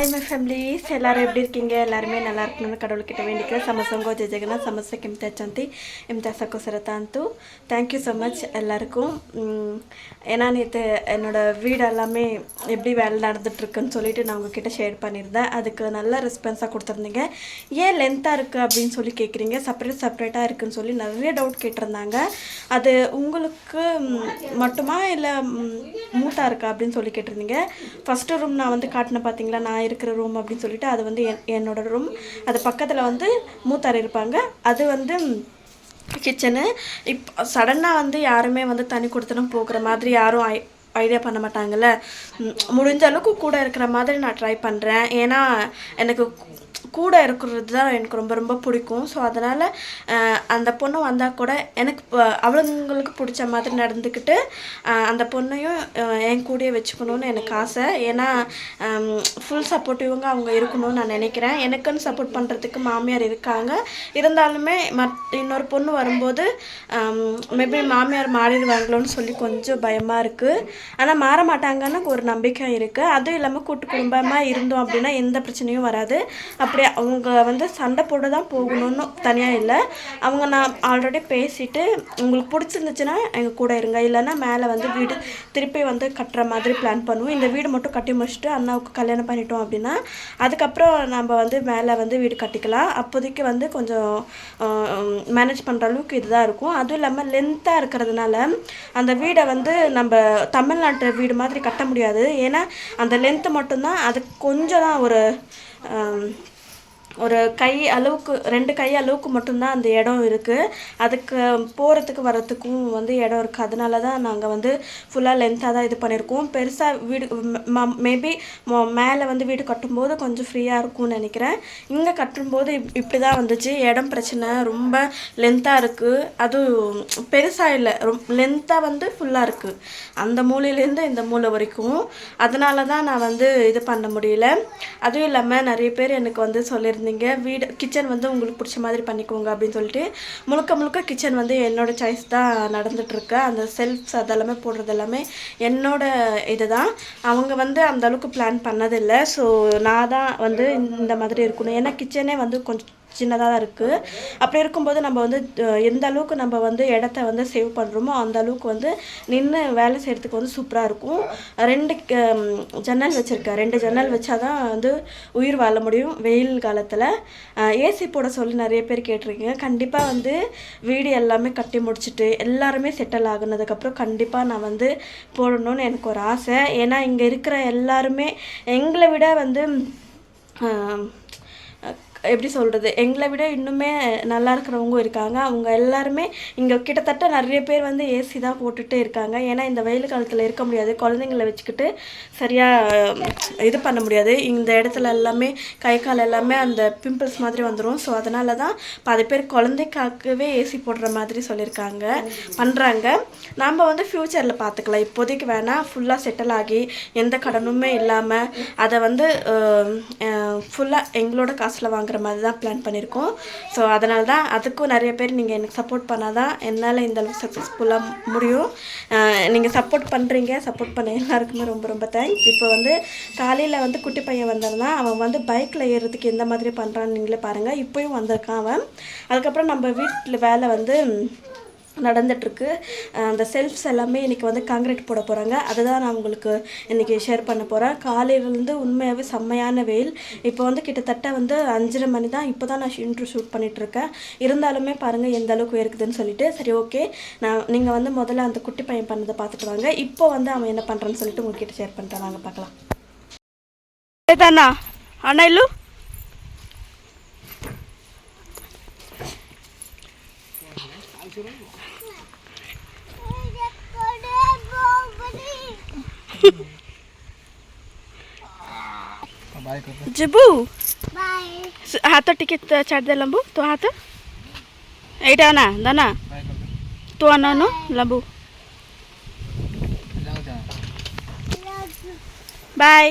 Hi my families, எல்லாரும் எப்படி இருக்கீங்க? எல்லாரும் நல்லா இருக்கணும்னு கடவுள்கிட்ட வேண்டிக்கிறேன். ಸಮಸಂಗೋ ಜಗನ ಸಮಸ್ಯೆ ಕೆಮ್ತಾಚಂತಿ ಎಮ್ತಾಸಕೋಸರತಾಂತು தேங்க்யூ ஸோ மச் எல்லாருக்கும். ஏன்னா நேற்று என்னோடய வீடு எல்லாமே எப்படி வேலை நடந்துகிட்ருக்குன்னு சொல்லிட்டு நான் உங்ககிட்ட ஷேர் பண்ணியிருந்தேன். அதுக்கு நல்ல ரெஸ்பான்ஸாக கொடுத்துருந்தீங்க. ஏன் லென்த்தாக இருக்குது அப்படின்னு சொல்லி கேட்குறீங்க, செப்பரேட்டாக இருக்குதுன்னு சொல்லி நிறைய டவுட் கேட்டிருந்தாங்க. அது உங்களுக்கு மட்டுமா இல்லை மூட்டாக இருக்கா அப்படின்னு சொல்லி கேட்டிருந்தீங்க. ஃபஸ்ட்டு ரூம் நான் வந்து காட்டினேன் பார்த்தீங்களா, நான் இருக்கிற ரூம் அப்படின்னு சொல்லிட்டு, அது வந்து என்னோடய ரூம். அது பக்கத்தில் வந்து மூத்தார் இருப்பாங்க. அது வந்து கிச்சனு. இப்போ சடனாக வந்து யாருமே வந்து தண்ணி கொடுத்துன்னு போகிற மாதிரி யாரும் ஐடியா பண்ண மாட்டாங்கள்ல. முடிஞ்ச அளவுக்கு கூட இருக்கிற மாதிரி நான் ட்ரை பண்ணுறேன். ஏன்னா எனக்கு கூட இருக்கிறது தான் எனக்கு ரொம்ப ரொம்ப பிடிக்கும். ஸோ அதனால் அந்த பொண்ணு வந்தால் கூட எனக்கு அவளுங்களுக்கு பிடிச்ச மாதிரி நடந்துக்கிட்டு அந்த பொண்ணையும் என் கூடயே வச்சுக்கணுன்னு எனக்கு ஆசை. ஏன்னா ஃபுல் சப்போர்ட்டிவாக அவங்க இருக்கணும்னு நான் நினைக்கிறேன். எனக்குன்னு சப்போர்ட் பண்ணுறதுக்கு மாமியார் இருக்காங்க. இருந்தாலுமே இன்னொரு பொண்ணு வரும்போது மேபி மாமியார் மாறிடுவாங்களோன்னு சொல்லி கொஞ்சம் பயமாக இருக்குது. ஆனால் மாற மாட்டாங்கன்னு ஒரு நம்பிக்கை இருக்குது. அதுவும் இல்லாமல் கூட்டு குடும்பமாக இருந்தோம் அப்படின்னா எந்த பிரச்சனையும் வராது. அப்படியே அவங்க வந்து சண்டை போட்டு தான் போகணும்னு தனியாக இல்லை. அவங்க நான் ஆல்ரெடி பேசிவிட்டு உங்களுக்கு பிடிச்சிருந்துச்சுன்னா எங்கள் கூட இருங்க, இல்லைன்னா மேலே வந்து வீடு திருப்பி வந்து கட்டுற மாதிரி பிளான் பண்ணுவோம். இந்த வீடு மட்டும் கட்டி முடிச்சுட்டு அண்ணாவுக்கு கல்யாணம் பண்ணிட்டோம் அப்படின்னா அதுக்கப்புறம் நம்ம வந்து மேலே வந்து வீடு கட்டிக்கலாம். அப்போதைக்கு வந்து கொஞ்சம் மேனேஜ் பண்ணுற அளவுக்கு இதுதான் இருக்கும். அதுவும் இல்லாமல் லென்த்தாக இருக்கிறதுனால அந்த வீடை வந்து நம்ம தமிழ்நாட்டு வீடு மாதிரி கட்ட முடியாது. ஏன்னா அந்த லென்த்து மட்டும்தான், அது கொஞ்சம் தான் ஒரு கை அளவுக்கு 2 கை அளவுக்கு மட்டும்தான் அந்த இடம் இருக்குது. அதுக்கு போகிறதுக்கு வரத்துக்கும் வந்து இடம் இருக்குது. அதனால தான் நாங்கள் வந்து ஃபுல்லாக லென்த்தாக தான் இது பண்ணியிருக்கோம். பெருசாக வீடு மேபி மேலே வந்து வீடு கட்டும்போது கொஞ்சம் ஃப்ரீயாக இருக்கும்னு நினைக்கிறேன். இங்கே கட்டும்போது இப்படி தான் வந்துச்சு. இடம் பிரச்சனை, ரொம்ப லென்த்தாக இருக்குது. அதுவும் பெருசாக இல்லை, லென்த்தாக வந்து ஃபுல்லாக இருக்குது, அந்த மூலையிலேருந்து இந்த மூலை வரைக்கும். அதனால தான் நான் வந்து இது பண்ண முடியல. அதுவும் இல்லாமல் நிறைய பேர் எனக்கு வந்து சொல்லியிருந்தேன், வீடு கிச்சன் வந்து உங்களுக்கு பிடிச்ச மாதிரி பண்ணிக்கோங்க அப்படின்னு சொல்லிட்டு. முழுக்க கிச்சன் வந்து என்னோட சாய்ஸ் தான் நடந்துகிட்ருக்கு. அந்த செல்ஃப்ஸ் அதெல்லாமே போடுறது எல்லாமே என்னோட இது தான். அவங்க வந்து அந்த அளவுக்கு பிளான் பண்ணதில்லை. ஸோ நான் தான் வந்து இந்த மாதிரி இருக்கணும். ஏன்னா கிச்சனே வந்து கொஞ்சம் சின்னதாக தான் இருக்குது. அப்படி இருக்கும்போது நம்ம வந்து எந்த அளவுக்கு நம்ம வந்து இடத்த வந்து சேவ் பண்ணுறோமோ அந்த அளவுக்கு வந்து நின்று வேலை செய்கிறதுக்கு வந்து சூப்பராக இருக்கும். 2 ஜன்னல் வச்சுருக்கேன். 2 ஜன்னல் வச்சா தான் வந்து உயிர் வாழ முடியும் வெயில் காலத்தில். ஏசி போட சொல்லி நிறைய பேர் கேட்டிருக்கீங்க. கண்டிப்பாக வந்து வீடு எல்லாமே கட்டி முடிச்சுட்டு எல்லாருமே செட்டில் ஆகுனதுக்கப்புறம் கண்டிப்பாக நான் வந்து போடணும்னு எனக்கு ஒரு ஆசை. ஏன்னா இங்கே இருக்கிற எல்லாருமே எங்களை விட வந்து எப்படி சொல்கிறது, எங்களை விட இன்னுமே நல்லா இருக்கிறவங்க இருக்காங்க. அவங்க எல்லாருமே இங்கே கிட்டத்தட்ட நிறைய பேர் வந்து ஏசி தான் போட்டுகிட்டே இருக்காங்க. ஏன்னா இந்த வெயில் காலத்தில் இருக்க முடியாது, குழந்தைங்கள வச்சுக்கிட்டு சரியாக இது பண்ண முடியாது. இந்த இடத்துல எல்லாமே கை கால் எல்லாமே அந்த பிம்பிள்ஸ் மாதிரி வந்துடும். ஸோ அதனால தான் பாதி பேர் குழந்தைக்காகவே ஏசி போடுற மாதிரி சொல்லியிருக்காங்க, பண்ணுறாங்க. நாம் வந்து ஃப்யூச்சரில் பார்த்துக்கலாம், இப்போதைக்கு வேணால் ஃபுல்லாக செட்டில் ஆகி எந்த கடனுமே இல்லாமல் அதை வந்து ஃபுல்லாக எங்களோட காசில் வாங்குற மாதிரி தான் பிளான் பண்ணியிருக்கோம். ஸோ அதனால தான் அதுக்கும் நிறைய பேர் நீங்கள் எனக்கு சப்போர்ட் பண்ணால் தான் என்னால் இந்த அளவுக்கு சக்ஸஸ்ஃபுல்லாக முடியும். நீங்கள் சப்போர்ட் பண்ணுறீங்க, சப்போர்ட் பண்ண எல்லாருக்குமே ரொம்ப ரொம்ப தேங்க்ஸ். இப்போ வந்து காலையில் வந்து குட்டி பையன் வந்திருந்தான். அவன் வந்து பைக்கில் ஏறுறதுக்கு எந்த மாதிரி பண்ணுறான்னு நீங்களே பாருங்கள். இப்போயும் வந்திருக்கான் அவன். அதுக்கப்புறம் நம்ம வீட்டில் வேலை வந்து நடந்துகிட்ருக்கு. அந்த செல்ஃப்ஸ் எல்லாமே இன்றைக்கி வந்து காங்கிரீட் போட போகிறாங்க. அதுதான் நான் உங்களுக்கு இன்றைக்கி ஷேர் பண்ண போகிறேன். காலையிலேருந்து உண்மையாகவே செம்மையான வெயில். இப்போ வந்து கிட்டத்தட்ட வந்து 5:30 மணி தான். இப்போ தான் நான் ஷூட் பண்ணிகிட்ருக்கேன். இருந்தாலுமே பாருங்கள் எந்த அளவுக்கு இருக்குதுன்னு சொல்லிட்டு. சரி ஓகே, நீங்கள் வந்து முதல்ல அந்த குட்டி பையன் பண்ணதை பார்த்துட்டு வாங்க. இப்போ வந்து அவன் என்ன பண்ணுறான்னு சொல்லிட்டு உங்கள்கிட்ட ஷேர் பண்ணுறேன். வாங்க பார்க்கலாம். ஏதாண்ணா அண்ணா இல்லு ଯିବୁ ହାତ ଟିକେ ଛାଡ଼ିଦେ ଲମ୍ବୁ, ତୋ ହାତ ଏଇଟା ନା ଦାନା ତୁ ଅନୁ ଲମ୍ବୁ ବାଏ।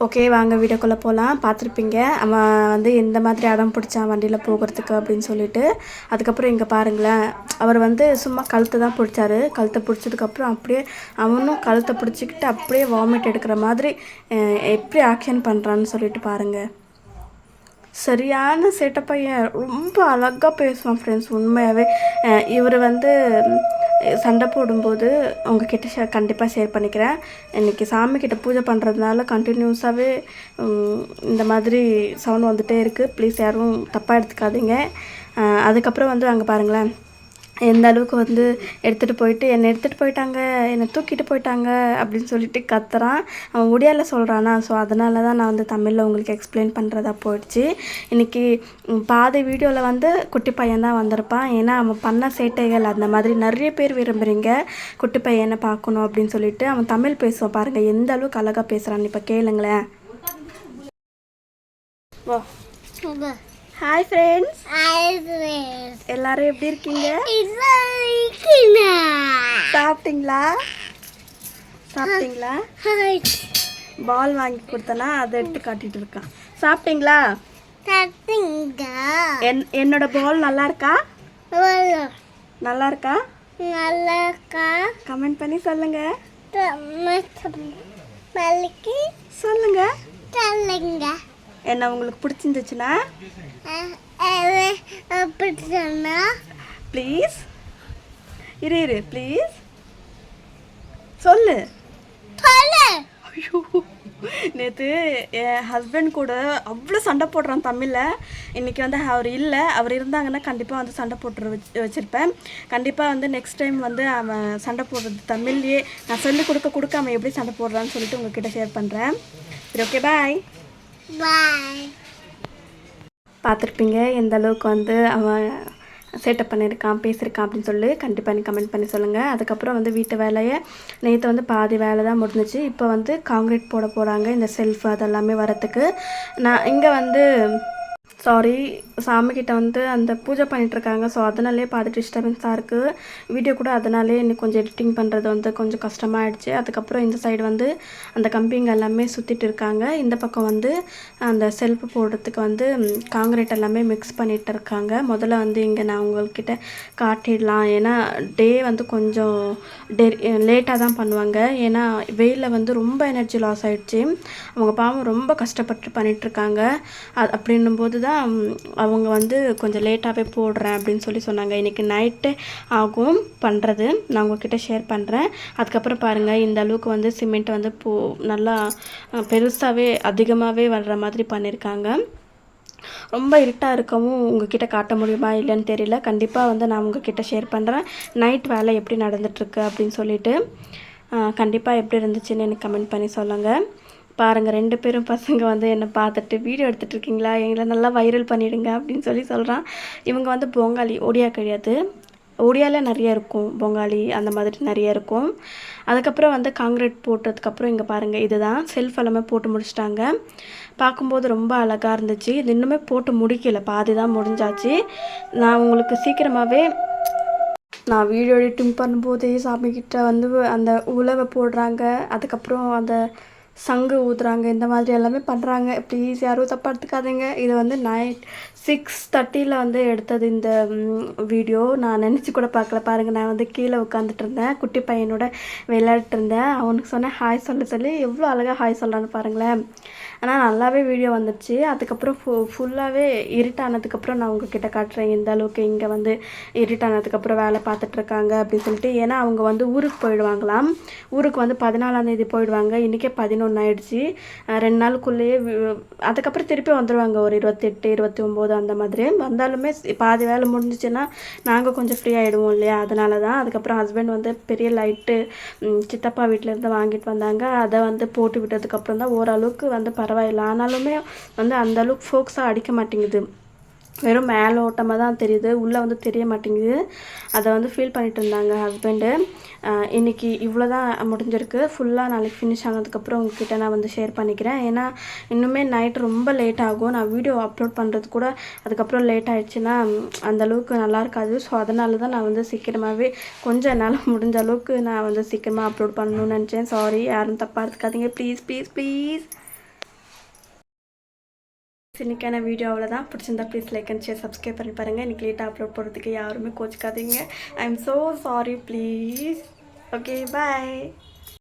ஓகே, வாங்க வீடியோக்குள்ளே போகலாம். பார்த்துருப்பீங்க அவன் வந்து எந்த மாதிரி அடம் பிடிச்சான் வண்டியில் போகிறதுக்கு அப்படின்னு சொல்லிட்டு. அதுக்கப்புறம் இங்கே பாருங்களேன், அவர் வந்து சும்மா கழுத்தை தான் பிடிச்சாரு. கழுத்தை பிடிச்சதுக்கப்புறம் அப்படியே அவனும் கழுத்தை பிடிச்சிக்கிட்டு அப்படியே வாமிட் எடுக்கிற மாதிரி எப்படி ஆக்ஷன் பண்ணுறான்னு சொல்லிட்டு பாருங்கள். சரியான சேட்டை பையன், ரொம்ப அழகாக பேசுவான் ஃப்ரெண்ட்ஸ். உண்மையாகவே இவர் வந்து சண்டை போடும்போது உங்ககிட்ட கண்டிப்பாக ஷேர் பண்ணிக்கிறேன். இன்றைக்கி சாமிக்கிட்ட பூஜை பண்ணுறதுனால கண்டினியூஸாகவே இந்த மாதிரி சவுண்ட் வந்துகிட்டே இருக்குது. ப்ளீஸ் யாரும் தப்பாக எடுத்துக்காதீங்க. அதுக்கப்புறம் வந்து அங்கே பாருங்களேன், எந்த அளவுக்கு வந்து என்னை எடுத்துகிட்டு போயிட்டாங்க, என்னை தூக்கிட்டு போயிட்டாங்க அப்படின்னு சொல்லிட்டு கத்துறான். அவன் ஒடியால் சொல்கிறானா, ஸோ அதனால தான் நான் வந்து தமிழில் உங்களுக்கு எக்ஸ்பிளைன் பண்ணுறதா போயிடுச்சு. இன்றைக்கி பாதி வீடியோவில் வந்து குட்டி பையன் தான் வந்திருப்பான். ஏன்னா அவன் பண்ண சேட்டைகள் அந்த மாதிரி நிறைய பேர் விரும்புகிறீங்க குட்டி பையனை பார்க்கணும் அப்படின்னு சொல்லிட்டு. அவன் தமிழ் பேசுவான் பாருங்கள், எந்த அளவுக்கு அழகாக பேசுகிறான். இப்போ கேளுங்களேன். வா. Hi friends. எல்லாரும் எப்படி இருக்கீங்க? சாப்பிட்டீங்களா? பால் வாங்கி கொடுத்தனா அதை எடுத்து காட்டிட்டு இருக்கான். சாப்பிட்டீங்களா? என்னோட பால் நல்லா இருக்கா? நல்லா இருக்கா? கமெண்ட் பண்ணி சொல்லுங்க. சொல்லுங்க. என்ன உங்களுக்கு பிடிச்சிருந்துச்சுன்னா ப்ளீஸ் இரு ப்ளீஸ் சொல்லு. ஐயோ, நேற்று என் ஹஸ்பண்ட் கூட அவ்வளோ சண்டை போடுறான் தமிழில். இன்றைக்கி வந்து அவர் இருந்தாங்கன்னா கண்டிப்பாக வந்து சண்டை போட்டு வச்சுருப்பேன். கண்டிப்பாக வந்து நெக்ஸ்ட் டைம் வந்து அவன் சண்டை போடுறது தமிழ்லேயே நான் சொல்லிக் கொடுக்க அவன் எப்படி சண்டை போடுறான்னு சொல்லிட்டு உங்ககிட்ட ஷேர் பண்ணுறேன். சரி, ஓகே, பாய். பார்த்துருப்பீங்க எந்த அளவுக்கு வந்து அவன் சேட்டப் பண்ணியிருக்கான், பேசியிருக்கான் அப்படின்னு சொல்லி கண்டிப்பாக நீ கமெண்ட் பண்ணி சொல்லுங்கள். அதுக்கப்புறம் வந்து வீட்டு வேலையை நேற்று வந்து பாதி வேலை தான் முடிஞ்சிச்சு. இப்போ வந்து காங்கிரீட் போட போகிறாங்க. இந்த செல்ஃப் அதெல்லாமே வரத்துக்கு நான் இங்கே வந்து சாமிக்கிட்ட வந்து அந்த பூஜை பண்ணிகிட்ருக்காங்க. ஸோ அதனாலே பாதி டிஸ்டர்பன்ஸாக இருக்குது. வீடியோ கூட அதனாலே இன்னும் கொஞ்சம் எடிட்டிங் பண்ணுறது வந்து கொஞ்சம் கஷ்டமாகிடுச்சு. அதுக்கப்புறம் இந்த சைடு வந்து அந்த கம்பிங்க எல்லாமே சுற்றிட்டு இருக்காங்க. இந்த பக்கம் வந்து அந்த செல்ஃப் போடுறதுக்கு வந்து காங்கிரீட் எல்லாமே மிக்ஸ் பண்ணிகிட்டு இருக்காங்க. முதல்ல வந்து இங்கே நான் உங்கள்கிட்ட காட்டிடலாம். ஏன்னா டே வந்து கொஞ்சம் லேட்டாக தான் பண்ணுவாங்க. ஏன்னா வெயிலில் வந்து ரொம்ப எனர்ஜி லாஸ் ஆகிடுச்சு. அவங்க பாவம் ரொம்ப கஷ்டப்பட்டு பண்ணிகிட்ருக்காங்க. அப்படின்னும் போது தான் அவங்க வந்து கொஞ்சம் லேட்டாகவே போடுறேன் அப்படின்னு சொல்லி சொன்னாங்க. இன்றைக்கி நைட்டு ஆகும் பண்ணுறது, நான் உங்கள்கிட்ட ஷேர் பண்ணுறேன். அதுக்கப்புறம் பாருங்கள், இந்த அளவுக்கு வந்து சிமெண்ட் வந்து நல்லா பெருசாகவே அதிகமாகவே வர்ற மாதிரி பண்ணியிருக்காங்க. ரொம்ப இருட்டாக இருக்கவும் உங்ககிட்ட காட்ட முடியுமா இல்லைன்னு தெரியல. கண்டிப்பாக வந்து நான் உங்ககிட்ட ஷேர் பண்ணுறேன் நைட் வேலை எப்படி நடந்துகிட்ருக்கு அப்படின்னு சொல்லிட்டு. கண்டிப்பாக எப்படி இருந்துச்சுன்னு எனக்கு கமெண்ட் பண்ணி சொல்லுங்கள். பாருங்கள், 2 பேரும் பசங்க வந்து என்னை பார்த்துட்டு வீடியோ எடுத்துகிட்டு இருக்கீங்களா, எங்களை நல்லா வைரல் பண்ணிவிடுங்க அப்படின்னு சொல்கிறான். இவங்க வந்து பொங்காளி, ஒடியா கிடையாது. ஒடியாவில் நிறைய இருக்கும், பொங்காளி அந்த மாதிரி நிறைய இருக்கும். அதுக்கப்புறம் வந்து காங்கிரீட் போட்டதுக்கப்புறம் இங்கே பாருங்கள், இதுதான் செல்ஃப் எல்லாமே போட்டு முடிச்சிட்டாங்க. பார்க்கும்போது ரொம்ப அழகாக இருந்துச்சு. இது இன்னுமே போட்டு முடிக்கலை, பாதி தான் முடிஞ்சாச்சு. நான் உங்களுக்கு சீக்கிரமாகவே நான் வீடியோ எடிட்டிங் பண்ணும்போதே சாமிக்கிட்ட வந்து அந்த உழவை போடுறாங்க, அதுக்கப்புறம் அந்த சங்கு ஊதுறாங்க, இந்த மாதிரி எல்லாமே பண்ணுறாங்க. ப்ளீஸ் யாரும் தப்பாக எடுத்துக்காதீங்க. இது வந்து நைட் 6:30 வந்து எடுத்தது இந்த வீடியோ. நான் நினச்சி கூட பார்க்கல. பாருங்கள், நான் வந்து கீழே உட்காந்துட்டு இருந்தேன், குட்டி பையனோட விளையாடிட்டு இருந்தேன். அவனுக்கு சொன்னேன் ஹாய் சொல்லி எவ்வளோ அழகாக ஹாய் சொல்கிறான்னு பாருங்களேன். ஆனால் நல்லாவே வீடியோ வந்துடுச்சு. அதுக்கப்புறம் ஃபுல்லாகவே இருட்டானதுக்கப்புறம் நான் உங்ககிட்ட காட்டுறேன் எந்த அளவுக்கு இங்கே வந்து இருட்டானதுக்கப்புறம் வேலை பார்த்துட்ருக்காங்க அப்படின்னு சொல்லிட்டு. ஏன்னா அவங்க வந்து ஊருக்கு போயிடுவாங்களாம். ஊருக்கு வந்து 14ஆம் தேதி போயிடுவாங்க. இன்றைக்கே 11 ஆகிடுச்சு. 2 நாளுக்குள்ளேயே அதுக்கப்புறம் திருப்பி வந்துடுவாங்க ஒரு 28, 29 அந்த மாதிரி. வந்தாலுமே பாதி வேலை முடிஞ்சிச்சுன்னா நாங்கள் கொஞ்சம் ஃப்ரீ ஆகிடுவோம் இல்லையா, அதனால தான். அதுக்கப்புறம் ஹஸ்பண்ட் வந்து பெரிய லைட்டு சித்தப்பா வீட்டிலேருந்து வாங்கிட்டு வந்தாங்க. அதை வந்து போட்டு விட்டதுக்கப்புறம் தான் ஓரளவுக்கு வந்து பரவாயில்லை. ஆனாலுமே வந்து அந்தளவுக்கு ஃபோக்ஸாக அடிக்க மாட்டேங்குது, வெறும் மேலோட்டமாக தான் தெரியுது, உள்ளே வந்து தெரிய மாட்டேங்குது. அதை வந்து ஃபீல் பண்ணிட்டு இருந்தாங்க ஹஸ்பண்டு. இன்றைக்கி இவ்வளோ தான் முடிஞ்சிருக்கு. ஃபுல்லாக நாளைக்கு ஃபினிஷ் ஆனதுக்கப்புறம் உங்ககிட்ட நான் வந்து ஷேர் பண்ணிக்கிறேன். ஏன்னா இன்னுமே நைட் ரொம்ப லேட் ஆகும். நான் வீடியோ அப்லோட் பண்ணுறது கூட அதுக்கப்புறம் லேட் ஆகிடுச்சுன்னா அந்தளவுக்கு நல்லா இருக்காது. ஸோ அதனால தான் நான் வந்து சீக்கிரமாகவே கொஞ்சம் என்னால் முடிஞ்ச அளவுக்கு நான் வந்து சீக்கிரமாக அப்லோட் பண்ணணும்னு நினச்சேன். சாரி, யாரும் தப்பாக எடுத்துக்காதீங்க ப்ளீஸ் ப்ளீஸ் ப்ளீஸ். இன்னைக்கான வீடியோ அவ்வளோதான். பிடிச்சிருந்தா please like and share subscribe பண்ணி பாருங்கள். இன்றைக்கி லேட்டாக அப்லோட் போடுறதுக்கு யாருமே கோச்சிக்காதீங்க. I am so sorry please. Okay bye.